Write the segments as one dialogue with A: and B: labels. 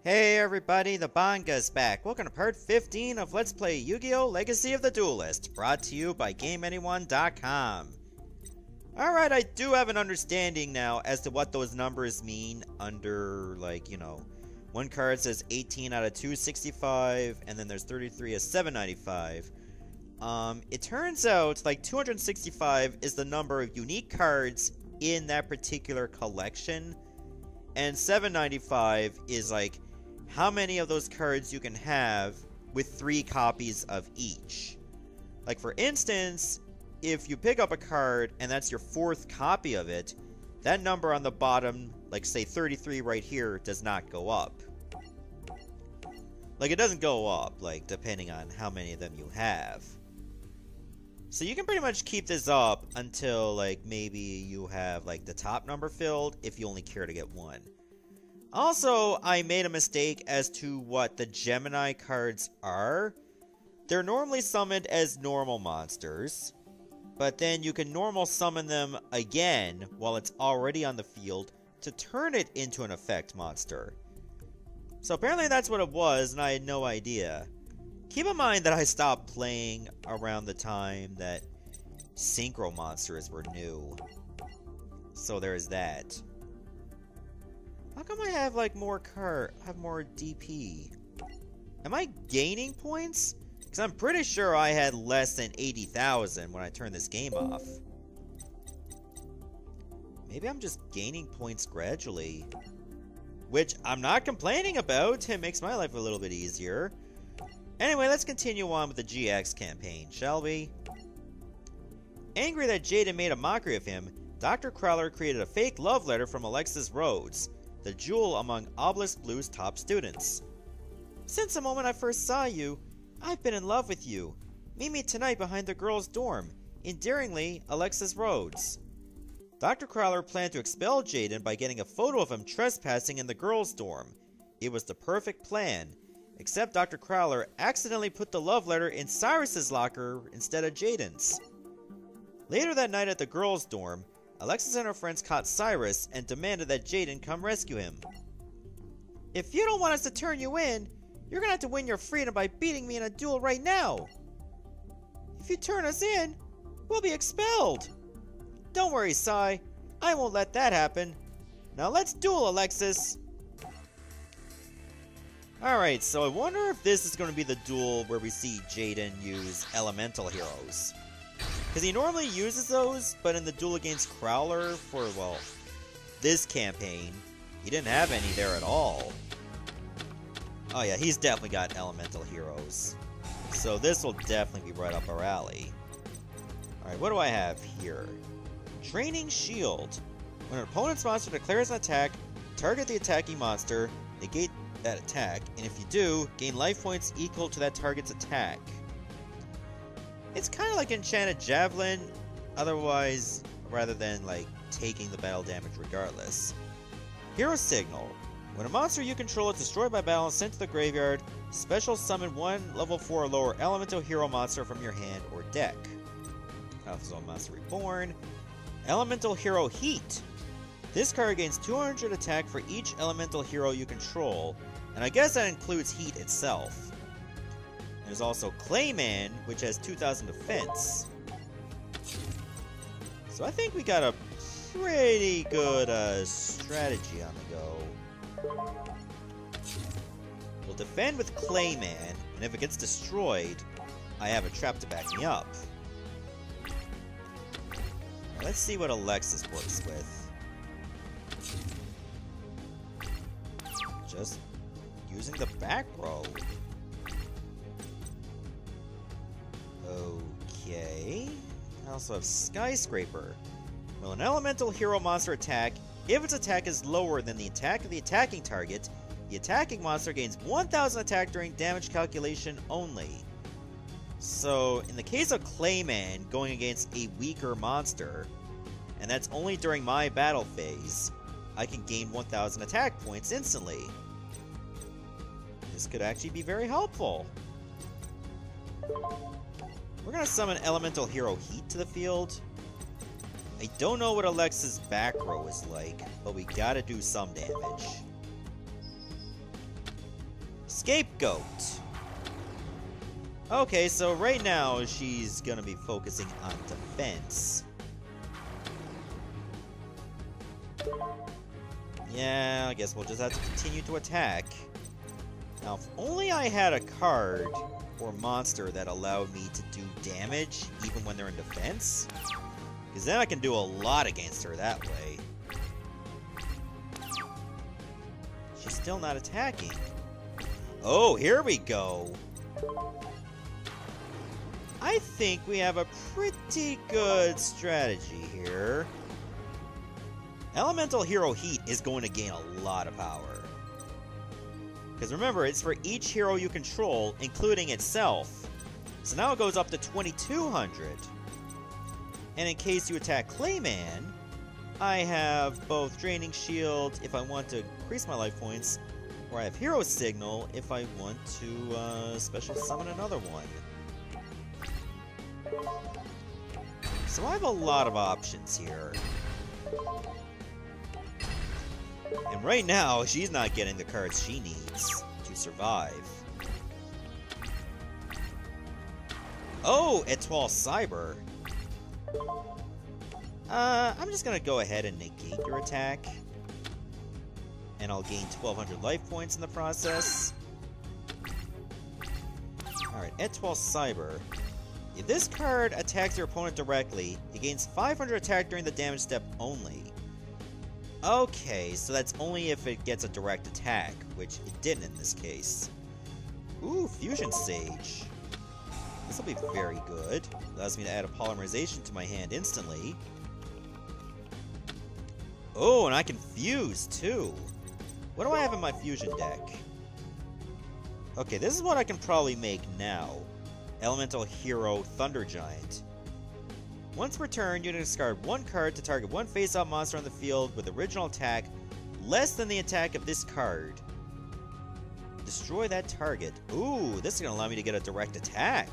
A: Hey everybody, the Banga's back. Welcome to part 15 of Let's Play Yu-Gi-Oh! Legacy of the Duelist, brought to you by GameAnyone.com. Alright, I do have an understanding now as to what those numbers mean under, like, you know, one card says 18 out of 265, and then there's 33 as 795. It turns out, like, 265 is the number of unique cards in that particular collection, and 795 is, like, how many of those cards you can have with 3 copies of each. Like, for instance, if you pick up a card and that's your 4th copy of it, that number on the bottom, like say 33 right here, does not go up. Like, it doesn't go up, like, depending on how many of them you have. So you can pretty much keep this up until, like, maybe you have, like, the top number filled if you only care to get 1. Also, I made a mistake as to what the Gemini cards are. They're normally summoned as normal monsters, but then you can normal summon them again while it's already on the field to turn it into an effect monster. So apparently that's what it was, and I had no idea. Keep in mind that I stopped playing around the time that Synchro monsters were new. So there's that. How come I have, like, more DP? Am I gaining points? Because I'm pretty sure I had less than 80,000 when I turned this game off. Maybe I'm just gaining points gradually. Which I'm not complaining about. It makes my life a little bit easier. Anyway, let's continue on with the GX campaign, shall we? Angry that Jaden made a mockery of him, Dr. Crowler created a fake love letter from Alexis Rhodes, the jewel among Obelisk Blue's top students. Since the moment I first saw you, I've been in love with you. Meet me tonight behind the girls' dorm. Endearingly, Alexis Rhodes. Dr. Crowler planned to expel Jaden by getting a photo of him trespassing in the girls' dorm. It was the perfect plan, except Dr. Crowler accidentally put the love letter in Cyrus's locker instead of Jaden's. Later that night at the girls' dorm, Alexis and her friends caught Cyrus and demanded that Jaden come rescue him. If you don't want us to turn you in, you're gonna have to win your freedom by beating me in a duel right now. If you turn us in, we'll be expelled. Don't worry, Cy. I won't let that happen. Now let's duel, Alexis. Alright, so I wonder if this is going to be the duel where we see Jaden use elemental heroes. Because he normally uses those, but in the duel against Crowler for, well, this campaign, he didn't have any there at all. Oh yeah, he's definitely got elemental heroes. So this will definitely be right up our alley. Alright, what do I have here? Training Shield. When an opponent's monster declares an attack, target the attacking monster, negate that attack, and if you do, gain life points equal to that target's attack. It's kind of like Enchanted Javelin, otherwise, rather than, like, taking the battle damage regardless. Hero Signal. When a monster you control is destroyed by battle and sent to the graveyard, special summon one level 4 or lower elemental hero monster from your hand or deck. Also, Monster Reborn. Elemental Hero Heat. This card gains 200 attack for each elemental hero you control, and I guess that includes Heat itself. There's also Clayman, which has 2,000 defense. So I think we got a pretty good strategy on the go. We'll defend with Clayman, and if it gets destroyed, I have a trap to back me up. Let's see what Alexis works with. Just using the back row. Okay. I also have Skyscraper. Will an elemental hero monster attack? If its attack is lower than the attack of the attacking target, the attacking monster gains 1,000 attack during damage calculation only. So, in the case of Clayman going against a weaker monster, and that's only during my battle phase, I can gain 1,000 attack points instantly. This could actually be very helpful. We're gonna summon Elemental Hero Heat to the field. I don't know what Alexis' back row is like, but we gotta do some damage. Scapegoat. Okay, so right now she's gonna be focusing on defense. Yeah, I guess we'll just have to continue to attack. Now, if only I had a card or monster that allowed me to do damage even when they're in defense, because then I can do a lot against her that way. She's still not attacking. Oh, here we go. I think we have a pretty good strategy here. Elemental Hero Heat is going to gain a lot of power. Because remember, it's for each hero you control, including itself. So now it goes up to 2200. And in case you attack Clayman, I have both Draining Shield if I want to increase my life points, or I have Hero Signal if I want to special summon another one. So I have a lot of options here. And right now, she's not getting the cards she needs to survive. Oh, Etoile Cyber. I'm just gonna go ahead and negate your attack. And I'll gain 1200 life points in the process. Alright, Etoile Cyber. If this card attacks your opponent directly, it gains 500 attack during the damage step only. Okay, so that's only if it gets a direct attack, which it didn't in this case. Ooh, Fusion Sage. This will be very good. Allows me to add a polymerization to my hand instantly. Oh, and I can fuse too. What do I have in my fusion deck? Okay, this is what I can probably make now. Elemental Hero Thunder Giant. Once per turn, you discard one card to target one face-up monster on the field with original attack less than the attack of this card. Destroy that target. Ooh, this is going to allow me to get a direct attack.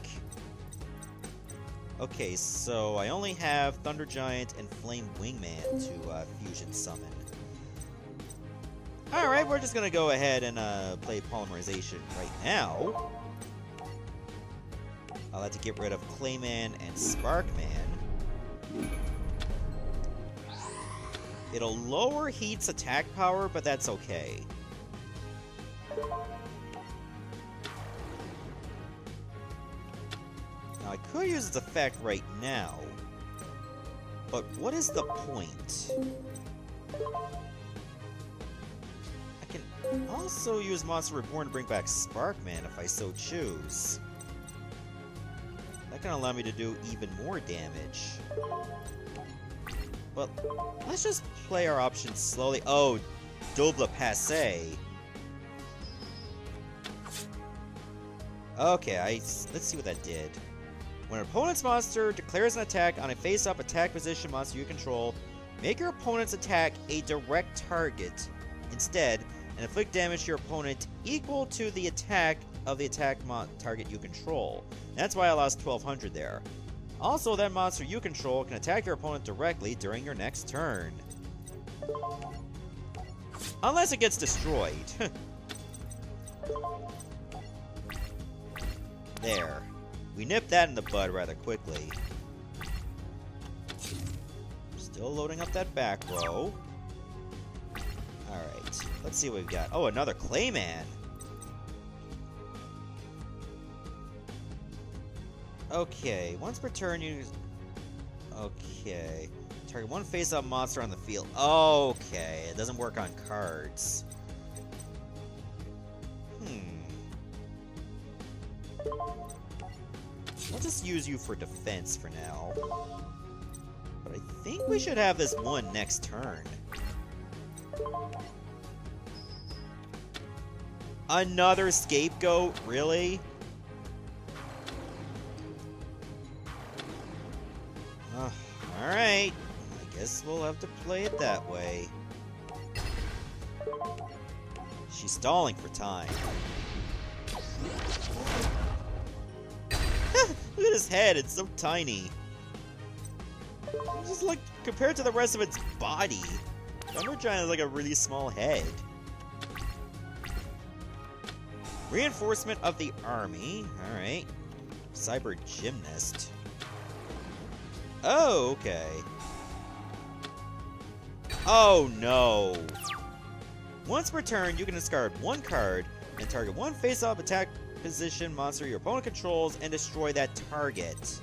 A: Okay, so I only have Thunder Giant and Flame Wingman to fusion summon. Alright, we're just going to go ahead and play Polymerization right now. I'll have to get rid of Clayman and Sparkman. It'll lower Heat's attack power, but that's okay. Now, I could use its effect right now, but what is the point? I can also use Monster Reborn to bring back Sparkman if I so choose. That can allow me to do even more damage. But let's just play our options slowly. Oh, Double Passé. Okay, let's see what that did. When an opponent's monster declares an attack on a face-up attack position monster you control, make your opponent's attack a direct target instead, and inflict damage to your opponent equal to the attack of the attack target you control. That's why I lost 1200 there. Also, that monster you control can attack your opponent directly during your next turn. Unless it gets destroyed. There. We nipped that in the bud rather quickly. Still loading up that back row. Alright, let's see what we've got. Oh, another Clayman! Okay, once per turn you... Okay. Target one face-up monster on the field. Okay, it doesn't work on cards. We'll just use you for defense for now. But I think we should have this one next turn. Another Scapegoat? Really? Alright. I guess we'll have to play it that way. She's stalling for time. Look at his head, it's so tiny. Just like, compared to the rest of its body, Thunder Giant has like a really small head. Reinforcement of the army. Alright. Cyber Gymnast. Oh, okay. Oh, no. Once per turn, you can discard one card and target one face-off attack position monster your opponent controls and destroy that target.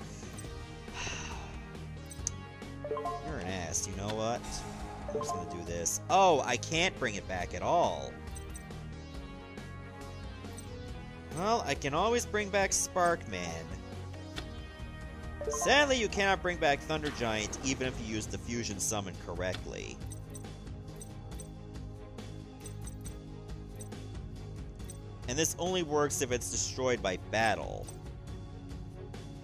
A: You're an ass, you know what? I'm just gonna do this. Oh, I can't bring it back at all. Well, I can always bring back Sparkman. Sadly, you cannot bring back Thunder Giant even if you use the fusion summon correctly. And this only works if it's destroyed by battle.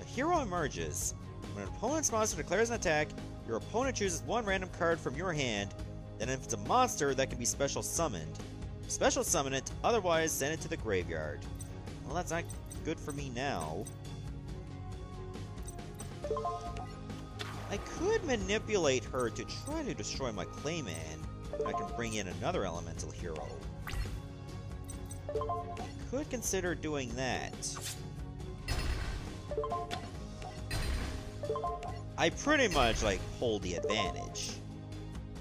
A: A hero emerges. When an opponent's monster declares an attack, your opponent chooses one random card from your hand, then if it's a monster, that can be special summoned. Special summon it, otherwise send it to the graveyard. Well, that's not good for me now. I could manipulate her to try to destroy my Clayman. I can bring in another elemental hero. I could consider doing that. I pretty much, like, hold the advantage.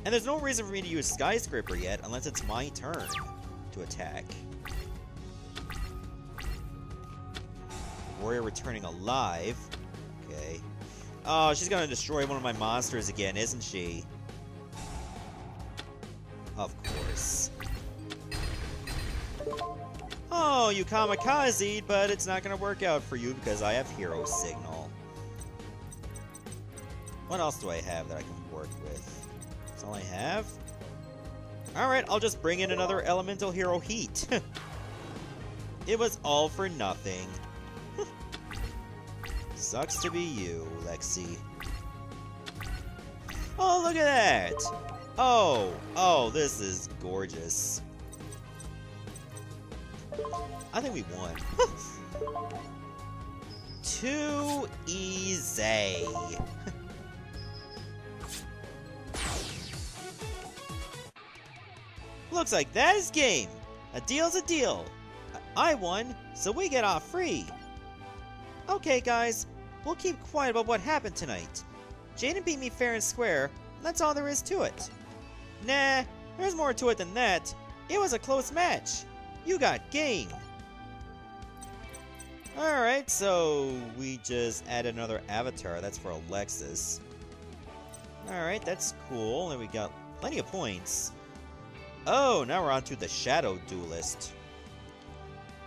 A: And there's no reason for me to use Skyscraper yet, unless it's my turn to attack. Warrior returning alive. Okay. Oh, she's gonna destroy one of my monsters again, isn't she? Of course. Oh, you kamikaze, but it's not gonna work out for you because I have Hero Signal. What else do I have that I can work with? That's all I have? Alright, I'll just bring in another Elemental Hero Heat. It was all for nothing. Sucks to be you, Lexi. Oh, look at that! Oh, this is gorgeous. I think we won. Too easy. Looks like that is game. A deal's a deal. I won, so we get off free. Okay, guys, we'll keep quiet about what happened tonight. Jaden beat me fair and square, and that's all there is to it. Nah, there's more to it than that. It was a close match. You got game. Alright, so we just added another avatar. That's for Alexis. Alright, that's cool. And we got plenty of points. Oh, now we're on to the Shadow Duelist.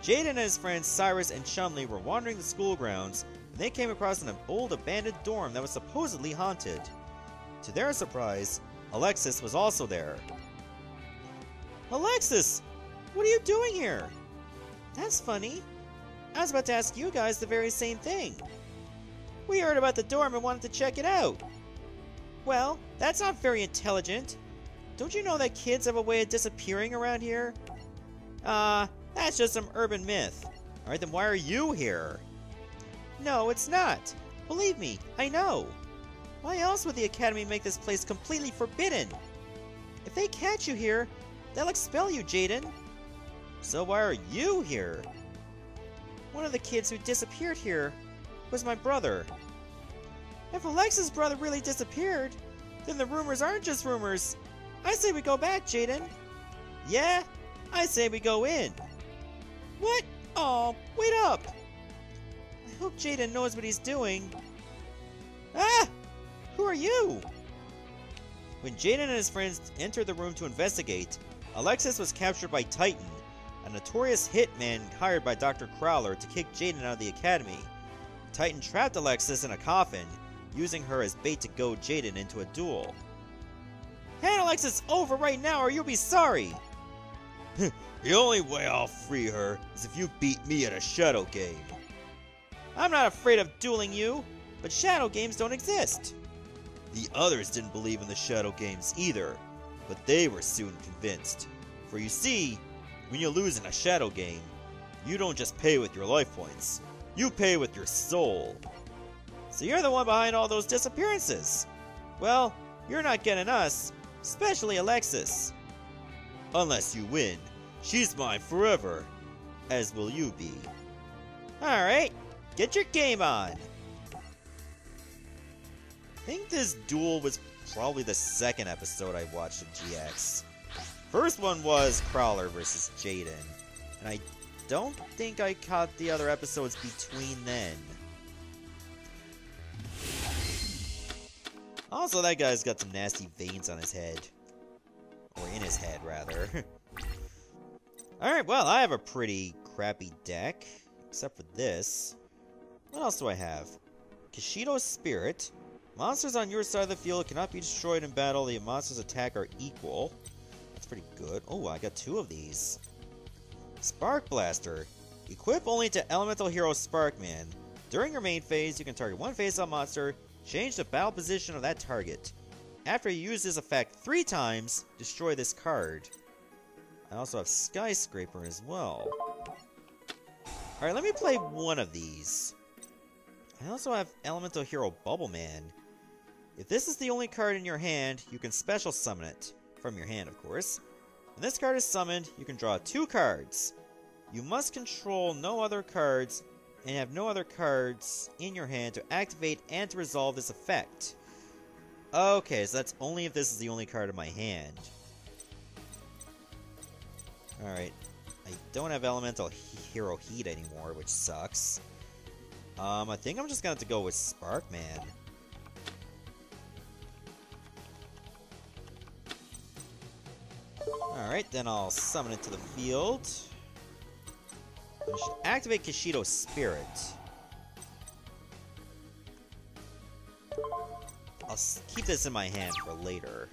A: Jaden and his friends Cyrus and Chumley were wandering the school grounds when they came across an old abandoned dorm that was supposedly haunted. To their surprise, Alexis was also there. Alexis! What are you doing here? That's funny. I was about to ask you guys the very same thing. We heard about the dorm and wanted to check it out. Well, that's not very intelligent. Don't you know that kids have a way of disappearing around here? That's just some urban myth. Alright, then why are you here? No, it's not. Believe me, I know. Why else would the Academy make this place completely forbidden? If they catch you here, they'll expel you, Jaden. So why are you here? One of the kids who disappeared here was my brother. If Alexis' brother really disappeared, then the rumors aren't just rumors. I say we go back, Jaden. Yeah, I say we go in. What? Oh, wait up. I hope Jaden knows what he's doing. Ah! Who are you? When Jaden and his friends entered the room to investigate, Alexis was captured by Titan, a notorious hitman hired by Dr. Crowler to kick Jaden out of the academy. Titan trapped Alexis in a coffin, using her as bait to goad Jaden into a duel. Hand Alexis over right now or you'll be sorry! The only way I'll free her is if you beat me at a shadow game. I'm not afraid of dueling you, but shadow games don't exist. The others didn't believe in the shadow games either, but they were soon convinced. For you see, when you lose in a shadow game, you don't just pay with your life points, you pay with your soul. So you're the one behind all those disappearances. Well, you're not getting us, especially Alexis. Unless you win. She's mine forever. as will you be. Alright, get your game on! I think this duel was probably the second episode I watched of GX. First one was Crowler versus Jaden, and I don't think I caught the other episodes between then. Also, that guy's got some nasty veins on his head. Or in his head, rather. Alright, well, I have a pretty crappy deck. Except for this. What else do I have? Kishido's Spirit. Monsters on your side of the field cannot be destroyed in battle. The monster's attack are equal. That's pretty good. Oh, I got 2 of these. Spark Blaster. Equip only to Elemental Hero Sparkman. During your main phase, you can target one face-up monster, change the battle position of that target. After you use this effect 3 times, destroy this card. I also have Skyscraper as well. Alright, let me play one of these. I also have Elemental Hero Bubbleman. If this is the only card in your hand, you can special summon it. From your hand, of course. When this card is summoned, you can draw 2 cards. You must control no other cards and have no other cards in your hand to activate and to resolve this effect. Okay, so that's only if this is the only card in my hand. Alright. I don't have Elemental Hero Heat anymore, which sucks. I think I'm just gonna have to go with Sparkman. Alright, then I'll summon it to the field. I should activate Kishido's Spirit. I'll keep this in my hand for later.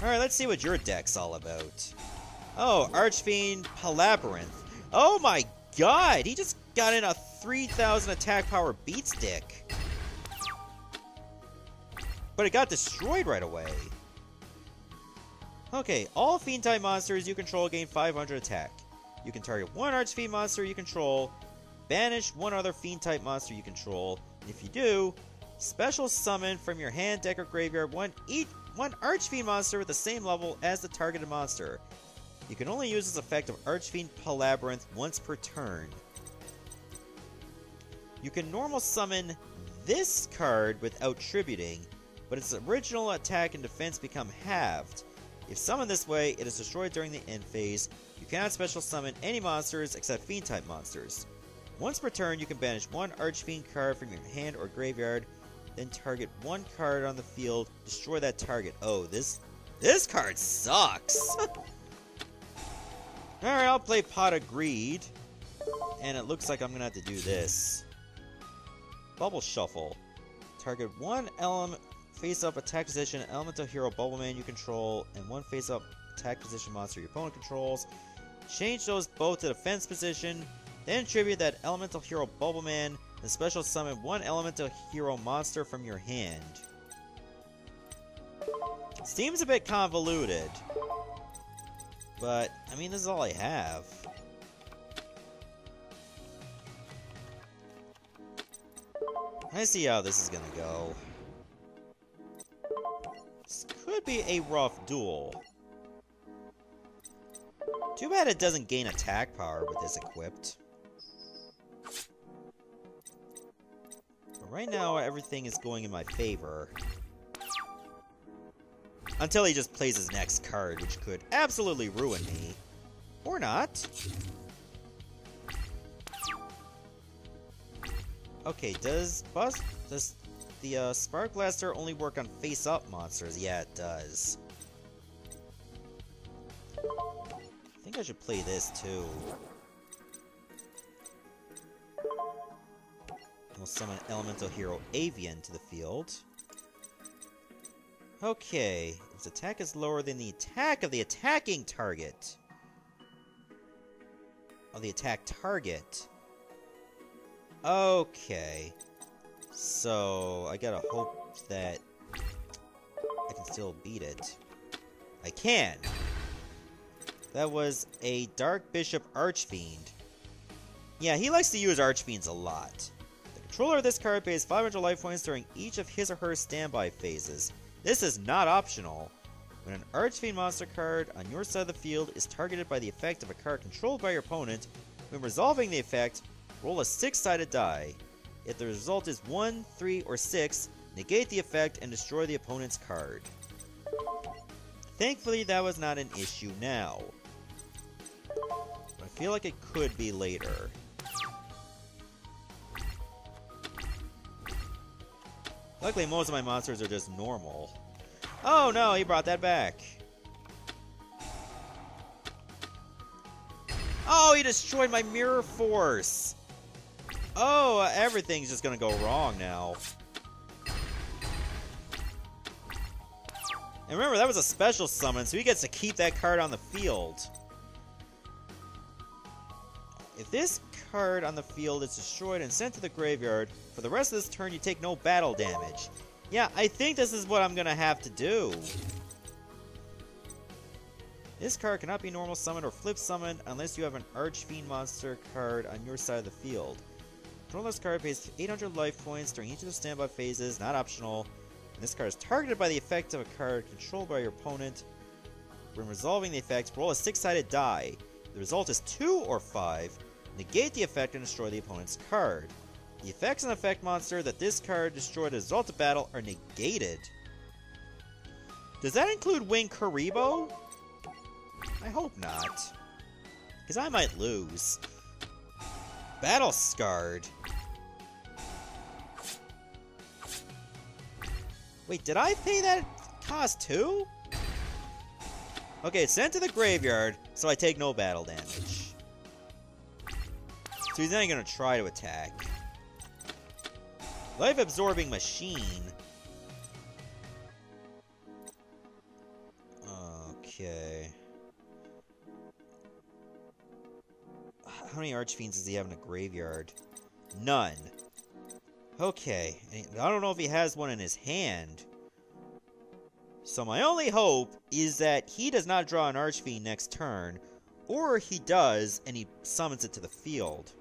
A: Alright, let's see what your deck's all about. Oh, Archfiend Palabyrinth. Oh my god! He just got in a 3000 attack power beat stick. But it got destroyed right away. Okay, all Fiend-type monsters you control gain 500 attack. You can target one Archfiend monster you control, banish one other Fiend-type monster you control, and if you do, special summon from your hand, deck, or graveyard one Archfiend monster with the same level as the targeted monster. You can only use this effect of Archfiend Palabyrinth once per turn. You can normal summon this card without tributing, but its original attack and defense become halved. If summoned this way, it is destroyed during the end phase. You cannot special summon any monsters except Fiend-type monsters. Once per turn, you can banish one Archfiend card from your hand or graveyard, then target one card on the field, destroy that target. Oh, this card sucks! Alright, I'll play Pot of Greed. And it looks like I'm gonna have to do this. Bubble Shuffle. Target one face-up attack position, Elemental Hero Bubbleman you control, and one face-up attack position monster your opponent controls. Change those both to defense position, then tribute that Elemental Hero Bubbleman, and special summon one Elemental Hero monster from your hand. Seems a bit convoluted. But, I mean, this is all I have. I see how this is gonna go. This could be a rough duel. Too bad it doesn't gain attack power with this equipped. But right now, everything is going in my favor. Until he just plays his next card, which could absolutely ruin me. Or not. Okay, does the Spark Blaster only work on face-up monsters? Yeah, it does. I think I should play this too. We'll summon Elemental Hero Avian to the field. Okay, its attack is lower than the attack of the attacking target. Of the attack target. Okay. So, I gotta hope that I can still beat it. I can! That was a Dark Bishop Archfiend. Yeah, he likes to use Archfiends a lot. The controller of this card pays 500 life points during each of his or her standby phases. This is not optional. When an Archfiend monster card on your side of the field is targeted by the effect of a card controlled by your opponent, when resolving the effect, roll a 6-sided die. If the result is 1, 3, or 6, negate the effect and destroy the opponent's card. Thankfully, that was not an issue now. But I feel like it could be later. Luckily, most of my monsters are just normal. Oh no, he brought that back. Oh, he destroyed my Mirror Force. Oh, everything's just gonna go wrong now. And remember, that was a special summon, so he gets to keep that card on the field. If this card on the field is destroyed and sent to the graveyard, for the rest of this turn you take no battle damage. Yeah, I think this is what I'm gonna have to do. This card cannot be normal summoned or flip summoned unless you have an Archfiend monster card on your side of the field. Control this card pays 800 life points during each of the standby phases, not optional. And this card is targeted by the effect of a card controlled by your opponent. When resolving the effect, roll a 6-sided die. If the result is 2 or 5, negate the effect and destroy the opponent's card. The effects on the effect monster that this card destroyed as a result of battle are negated. Does that include Wing Karibo? I hope not. Because I might lose. Battle Scarred. Wait, did I pay that cost too? Okay, it's sent to the graveyard, so I take no battle damage. So he's not even gonna try to attack. Life Absorbing Machine. Okay. How many Archfiends does he have in a graveyard? None. Okay. I don't know if he has one in his hand. So my only hope is that he does not draw an Archfiend next turn, or he does and he summons it to the field.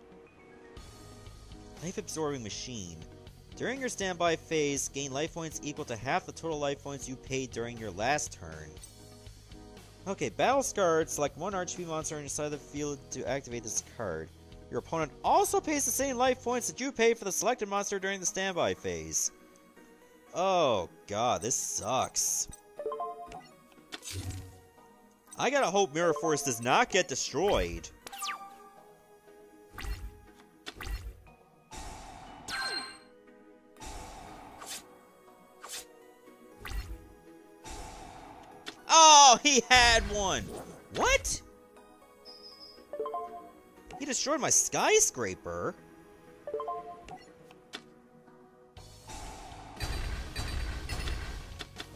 A: Life Absorbing Machine. During your standby phase, gain life points equal to half the total life points you paid during your last turn. Okay, Battle Scarred. Select one Archfiend monster on your side of the field to activate this card. Your opponent also pays the same life points that you paid for the selected monster during the standby phase. Oh god, this sucks. I gotta hope Mirror Force does not get destroyed. Oh, he had one! What? He destroyed my skyscraper?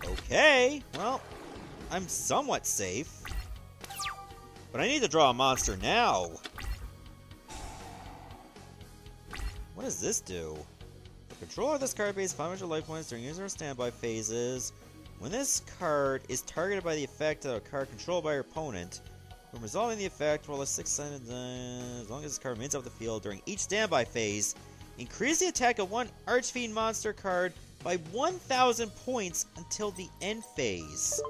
A: Okay, well, I'm somewhat safe. But I need to draw a monster now. What does this do? The controller of this card pays 500 life points during user standby phases. When this card is targeted by the effect of a card controlled by your opponent, when resolving the effect, roll a 6-sided die. As long as this card remains off the field during each standby phase, increase the attack of one Archfiend monster card by 1,000 points until the end phase.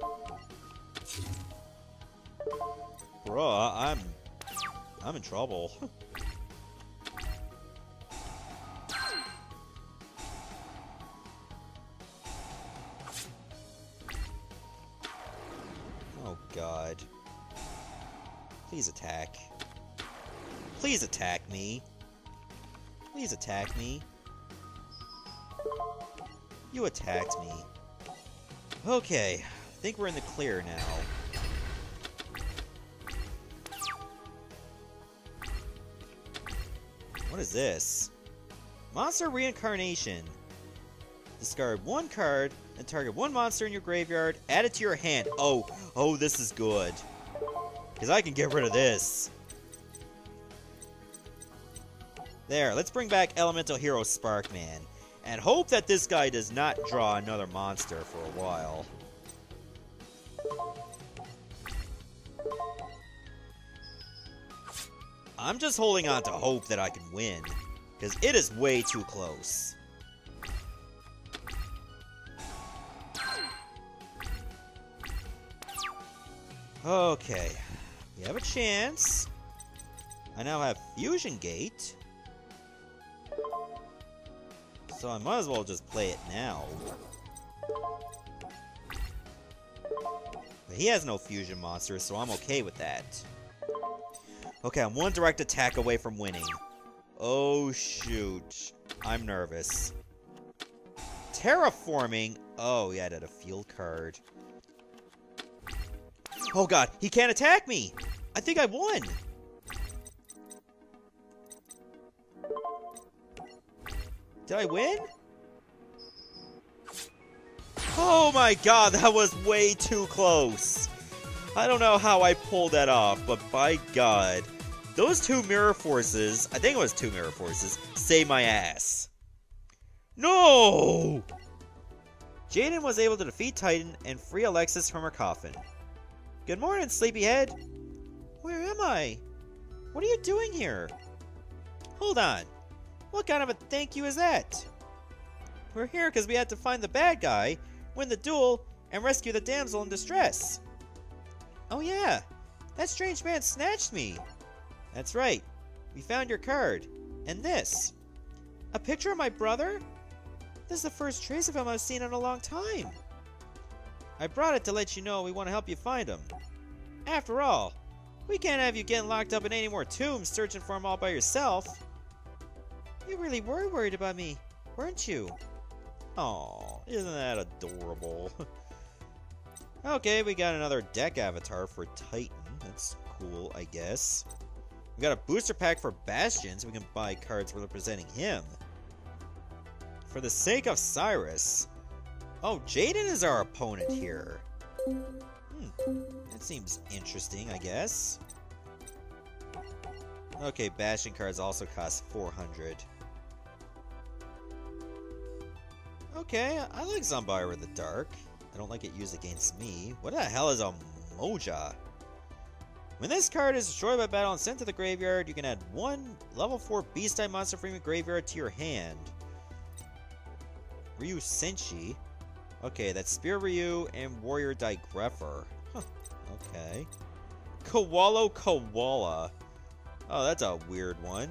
A: Bruh, I'm in trouble. Oh god. Please attack. Please attack me. Please attack me. You attacked me. Okay, I think we're in the clear now. What is this? Monster Reincarnation. Discard one card and target one monster in your graveyard, add it to your hand. Oh, this is good. Because I can get rid of this. There, let's bring back Elemental Hero Sparkman. And hope that this guy does not draw another monster for a while. I'm just holding on to hope that I can win. Because it is way too close. Okay. We have a chance. I now have Fusion Gate. So I might as well just play it now. But he has no fusion monsters, so I'm okay with that. Okay, I'm one direct attack away from winning. Oh shoot. I'm nervous. Terraforming? Oh, he added a field card. Oh god, he can't attack me! I think I won! Did I win? Oh my god, that was way too close! I don't know how I pulled that off, but by god. Those two mirror forces, I think it was two mirror forces, saved my ass. No! Jaden was able to defeat Titan and free Alexis from her coffin. Good morning, sleepyhead. Where am I? What are you doing here? Hold on. What kind of a thank you is that? We're here because we had to find the bad guy, win the duel, and rescue the damsel in distress. Oh yeah, that strange man snatched me. That's right. We found your card. And this. A picture of my brother? This is the first trace of him I've seen in a long time. I brought it to let you know we want to help you find him. After all, we can't have you getting locked up in any more tombs searching for him all by yourself. You really were worried about me, weren't you? Aw, isn't that adorable? Okay, we got another deck avatar for Titan. That's cool, I guess. We got a booster pack for Bastion, so we can buy cards representing him. For the sake of Cyrus. Oh, Jaden is our opponent here. That seems interesting, I guess. Okay, Bastion cards also cost 400. Okay, I like Zombire in the Dark. I don't like it used against me. What the hell is a Moja? When this card is destroyed by battle and sent to the graveyard, you can add one level 4 beast-type monster from your graveyard to your hand. Ryu Senshi. Okay, that's Spear Ryu and Warrior Digreffer. Huh, okay. Koalo Koala. Oh, that's a weird one.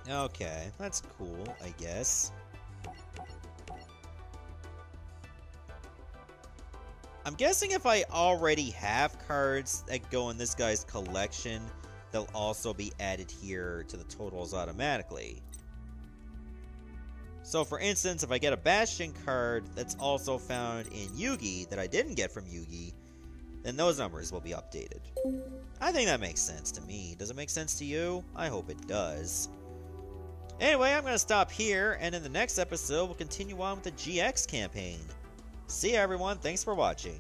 A: Okay, that's cool, I guess. I'm guessing if I already have cards that go in this guy's collection, they'll also be added here to the totals automatically. So for instance, if I get a Bastion card that's also found in Yugi that I didn't get from Yugi, then those numbers will be updated. I think that makes sense to me. Does it make sense to you? I hope it does. Anyway, I'm going to stop here, and in the next episode, we'll continue on with the GX campaign. See ya, everyone. Thanks for watching.